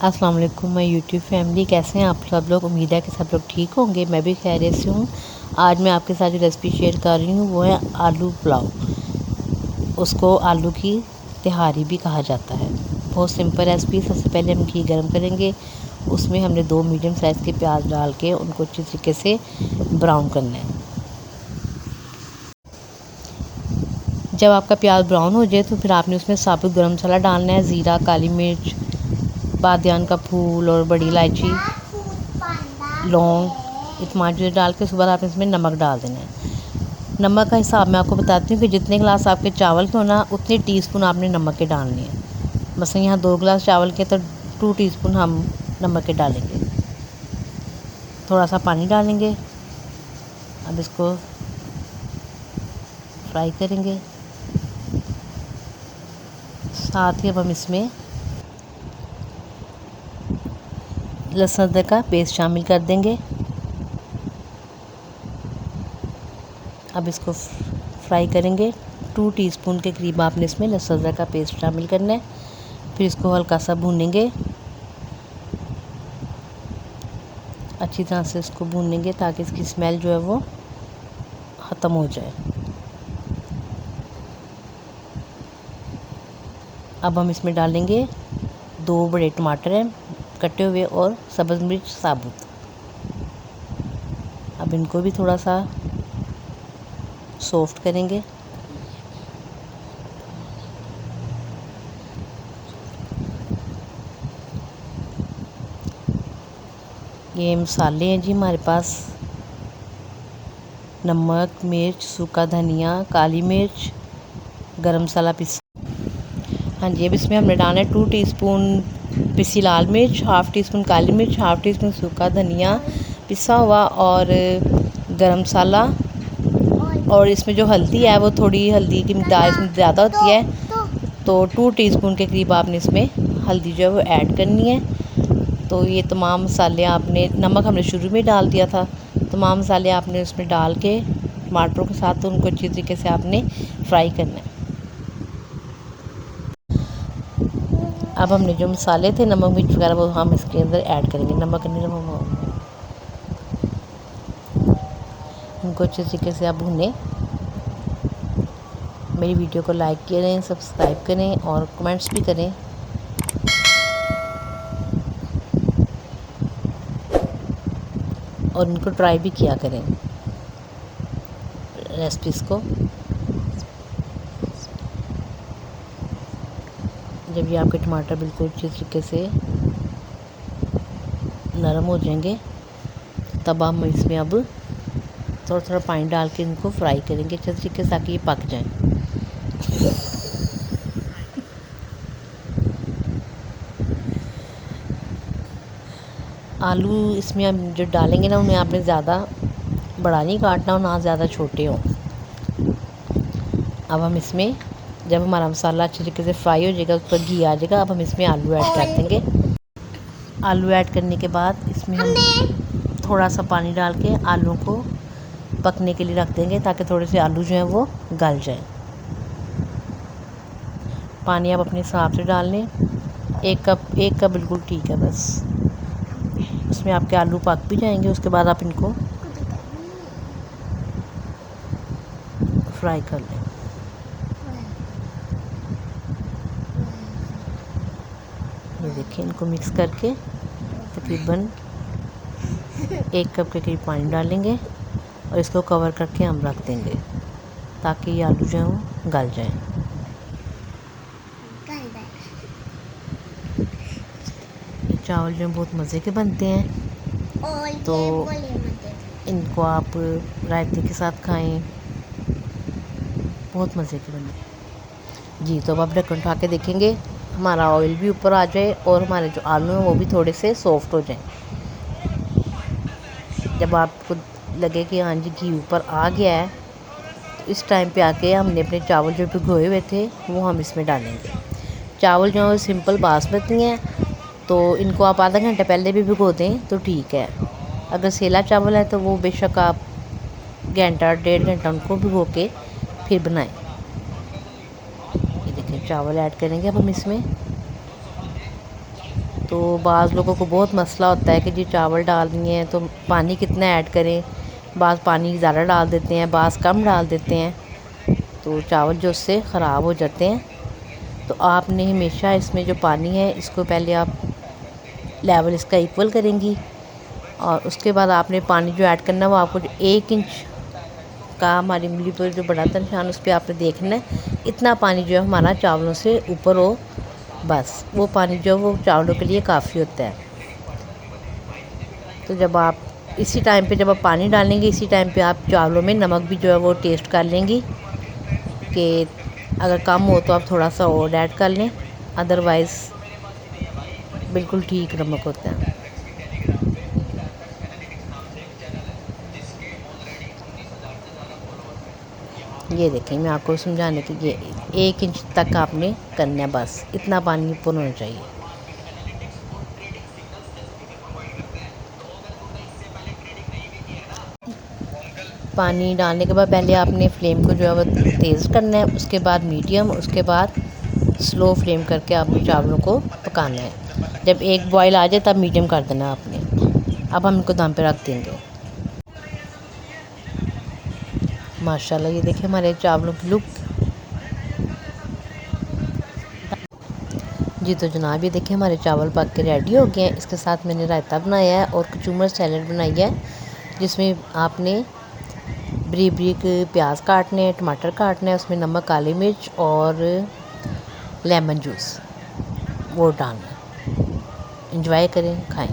अस्सलाम वालेकुम my YouTube family, कैसे हैं आप सब लोग। उम्मीद है कि सब लोग ठीक होंगे। मैं भी खैरियत से हूँ। आज मैं आपके साथ जो रेसिपी शेयर कर रही हूँ वो है आलू पुलाव। उसको आलू की तिहारी भी कहा जाता है। बहुत सिंपल रेसिपी। सबसे पहले हम घी गर्म करेंगे, उसमें हमने 2 मीडियम साइज़ के प्याज डाल के उनको अच्छी तरीके से ब्राउन करना है। जब आपका प्याज ब्राउन हो जाए तो फिर आपने उसमें साबुत गरम मसाला डालना है। ज़ीरा, काली मिर्च, बादियान का फूल और बड़ी इलायची, लौंग, टमाटर डाल के उसके बाद आपने इसमें नमक डाल देना है। नमक का हिसाब मैं आपको बताती हूँ कि जितने गिलास आपके चावल के हो ना, उतने टीस्पून आपने नमक के डालने हैं। मसलन यहाँ 2 गिलास चावल के तो 2 टीस्पून हम नमक के डालेंगे। थोड़ा सा पानी डालेंगे। अब इसको फ्राई करेंगे। साथ ही अब हम इसमें लहसुन अदरक का पेस्ट शामिल कर देंगे। अब इसको फ्राई करेंगे। 2 टीस्पून के करीब आपने इसमें लहसुन अदरक का पेस्ट शामिल करना है। फिर इसको हल्का सा भूनेंगे। अच्छी तरह से इसको भूनेंगे ताकि इसकी स्मेल जो है वो ख़त्म हो जाए। अब हम इसमें डालेंगे 2 बड़े टमाटर हैं कटे हुए और सब्ज़ मिर्च साबुत। अब इनको भी थोड़ा सा सॉफ्ट करेंगे। ये मसाले हैं जी हमारे पास, नमक, मिर्च, सूखा धनिया, काली मिर्च, गरम मसाला पिसा। हाँ जी, अब इसमें हमने डालना है 2 टीस्पून पिसी लाल मिर्च, हाफ़ टी स्पून काली मिर्च, हाफ़ टी स्पून सूखा धनिया पिसा हुआ और गरम मसाला। और इसमें जो हल्दी है वो थोड़ी हल्दी की मिकदार इसमें ज़्यादा होती है, तो 2 टीस्पून के करीब आपने इसमें हल्दी जो है वो ऐड करनी है। तो ये तमाम मसाले आपने, नमक हमने शुरू में डाल दिया था, तमाम मसाले आपने उसमें डाल के टमाटरों के साथ तो उनको अच्छी तरीके से आपने फ्राई करना है। अब हमने जो मसाले थे, नमक मिर्च वगैरह, वो हम इसके अंदर ऐड करेंगे। नमक नहीं, इनको अच्छे तरीके से आप भूनें। मेरी वीडियो को लाइक करें, सब्सक्राइब करें और कमेंट्स भी करें। और इनको ट्राई भी किया करें रेसिपीज़ को। जब ये आपके टमाटर बिल्कुल अच्छे तरीके से नरम हो जाएंगे तब हम इसमें अब थोड़ा थोड़ा पानी डाल के इनको फ्राई करेंगे अच्छे तरीके से ताकि ये पक जाए। आलू इसमें हम जो डालेंगे ना, उन्हें आपने ज़्यादा बड़ा नहीं काटना और ना ज़्यादा छोटे हों। अब हम इसमें, जब हमारा मसाला अच्छे तरीके से फ्राई हो जाएगा, उस पर घी आ जाएगा, अब हम इसमें आलू ऐड कर देंगे। आलू ऐड करने के बाद इसमें हम थोड़ा सा पानी डाल के आलू को पकने के लिए रख देंगे ताकि थोड़े से आलू जो हैं वो गल जाएं। पानी आप अपने हिसाब से डाल लें। 1 कप बिल्कुल ठीक है बस। उसमें आपके आलू पक भी जाएंगे। उसके बाद आप इनको फ्राई कर लें। ये देखिए, इनको मिक्स करके तकरीबन 1 कप के करीब पानी डालेंगे और इसको कवर करके हम रख देंगे ताकि ये आलू जो है वो गल जाएं। चावल जो बहुत मज़े के बनते हैं, तो इनको आप रायते के साथ खाएं, बहुत मज़े के बनते हैं जी। तो अब आप ढक्कन उठा के देखेंगे हमारा ऑयल भी ऊपर आ जाए और हमारे जो आलू हैं वो भी थोड़े से सॉफ्ट हो जाएं। जब आपको लगे कि हाँ जी घी ऊपर आ गया है, तो इस टाइम पे आके हमने अपने चावल जो भिगोए हुए थे वो हम इसमें डालेंगे। चावल जो है सिंपल बासमती हैं, तो इनको आप आधा घंटा पहले भी भिगो दें तो ठीक है। अगर सेला चावल है तो वो बेशक आप घंटा 1.5 घंटा उनको भिगो के फिर बनाएं। ये देखिए चावल ऐड करेंगे अब हम इसमें। तो बाज़ लोगों को बहुत मसला होता है कि जी चावल डालनी है तो पानी कितना ऐड करें। बाज़ पानी ज़्यादा डाल देते हैं, बाज़ कम डाल देते हैं, तो चावल जो उससे ख़राब हो जाते हैं। तो आपने हमेशा इसमें जो पानी है इसको पहले आप लेवल इसका इक्वल करेंगी और उसके बाद आपने पानी जो ऐड करना है वो आपको 1 इंच का हमारी उंगली पर जो बड़ा था निशान उस पर आपने देखना है। इतना पानी जो है हमारा चावलों से ऊपर हो, बस वो पानी जो है वो चावलों के लिए काफ़ी होता है। तो जब आप इसी टाइम पे जब आप पानी डालेंगे इसी टाइम पे आप चावलों में नमक भी जो है वो टेस्ट कर लेंगी कि अगर कम हो तो आप थोड़ा सा और ऐड कर लें, अदरवाइज़ बिल्कुल ठीक नमक होता है। ये देखें, मैं आपको समझाने के लिए 1 इंच तक आपने करना है, बस इतना पानी ऊपर होना चाहिए। पानी डालने के बाद पहले आपने फ्लेम को जो है वो तेज़ करना है, उसके बाद मीडियम, उसके बाद स्लो फ्लेम करके आपने चावलों को पकाना है। जब एक बॉयल आ जाए तब मीडियम कर देना है आपने। अब हम इनको दम पे रख देंगे। माशाल्लाह, ये देखिए हमारे चावलों की लुक। जी तो जनाब, ये देखिए हमारे चावल पक के रेडी हो गए हैं। इसके साथ मैंने रायता बनाया है और कचूमर सैलड बनाई है, जिसमें आपने बारीक बारीक प्याज काटने हैं, टमाटर काटना है, उसमें नमक, काली मिर्च और लेमन जूस वो डालना है। एंजॉय करें, खाएं।